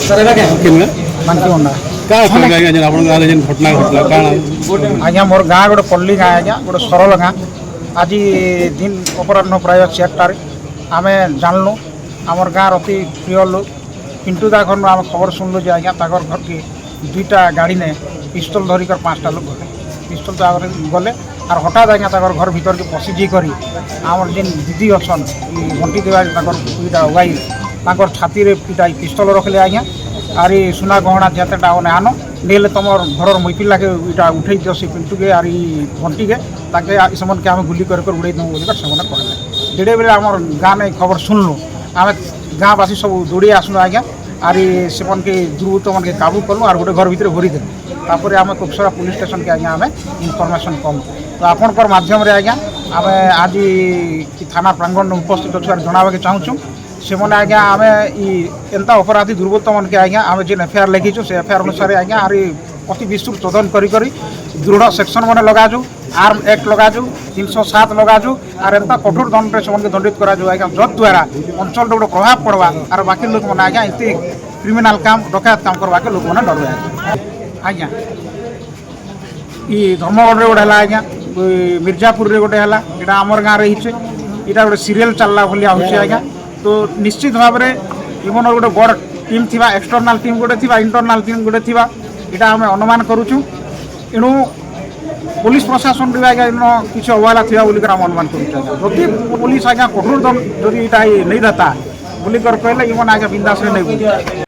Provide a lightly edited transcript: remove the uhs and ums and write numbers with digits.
मानकीमुंडा आज्ञा मोर गाँ गोटे पल्ली गाँ आज्ञा गोटे सरल गाँ आज दिन अपराह प्राय 4टार आम जानलु आमर गाँव अति प्रिय लोक पिंटू दा घर आम खबर शुणलु जे आज्ञा घर के 2टा गाड़ी ने पिस्तल धरिक 5टा लोक गले पिस्तल गले और हठात आज्ञा घर भीतर के पशिजी कर आमर जेन दीदी अच्छन घंटी देवा दुईटा वाइफ छाती रे पिटा पिस्तल रखले आज्ञा आरी सुना गहना जेतेटा ओने आनो नेले तुमर घर मैपिला के इटा उठे दियो से पिंटू के आरी घंटी के ताके समन के आम गुली कर उड़े दो बोलिक से कहले जेडे बेले आमर गाँ ने खबर शुणलु आम गाँवासी सब दौड़ी आसलु आज्ञा आरी से के दुर्बृत्त मन के काबू कलु और गोटे घर भितर भरी देलु तापर आम कुपसरा पुलिस स्टेशन के आज्ञा आम इनफर्मेशन कलु तो आपणकर माध्यम आज्ञा आम आज थाना प्रांगण में उपस्थित अच्छे जनावाके चाहूँ से मैंने आज्ञा आम एंता अपराधी दुर्बृत्त मन के आज्ञा आम जेन एफआईआर लिखीचु से एफआईआर अनुसार आज्ञा आरी अति विस्तृत तदन करी दृढ़ सेक्शन मैंने लगाजु आर्म एक्ट लगाजु 307 लगाजु और एंता कठोर दंड से दंडित करा आज्ञा जद्वारा अंचल गोटे प्रभाव पड़वा और बाकी लोक मैंने आज्ञा इतनी क्रिमिनाल काम डकायत काम करवा के लोक मैंने डर आज्ञा धर्मगढ़ गोटे है आज्ञा मिर्जापुर रे गोटे है यहाँ आमर गाँव रही यहाँ गोटे सीरियल चलला भाया हो आज्ञा तो निश्चित भाव में इवन गोटे बड़ टीम थी एक्सटर्नाल टीम गोटे थी इंटरनाल टीम गोटे थी यहाँ आम अनुमान करुचु एणु पुलिस प्रशासन भी आज्ञा इन किसी अवहेला थी बोलिक आम अनुमान करुँ पुलिस आज्ञा कठोर दंड जदि यहाँ नहीं देता बोलिक कहले इवन आज्ञा बिंदास नहीं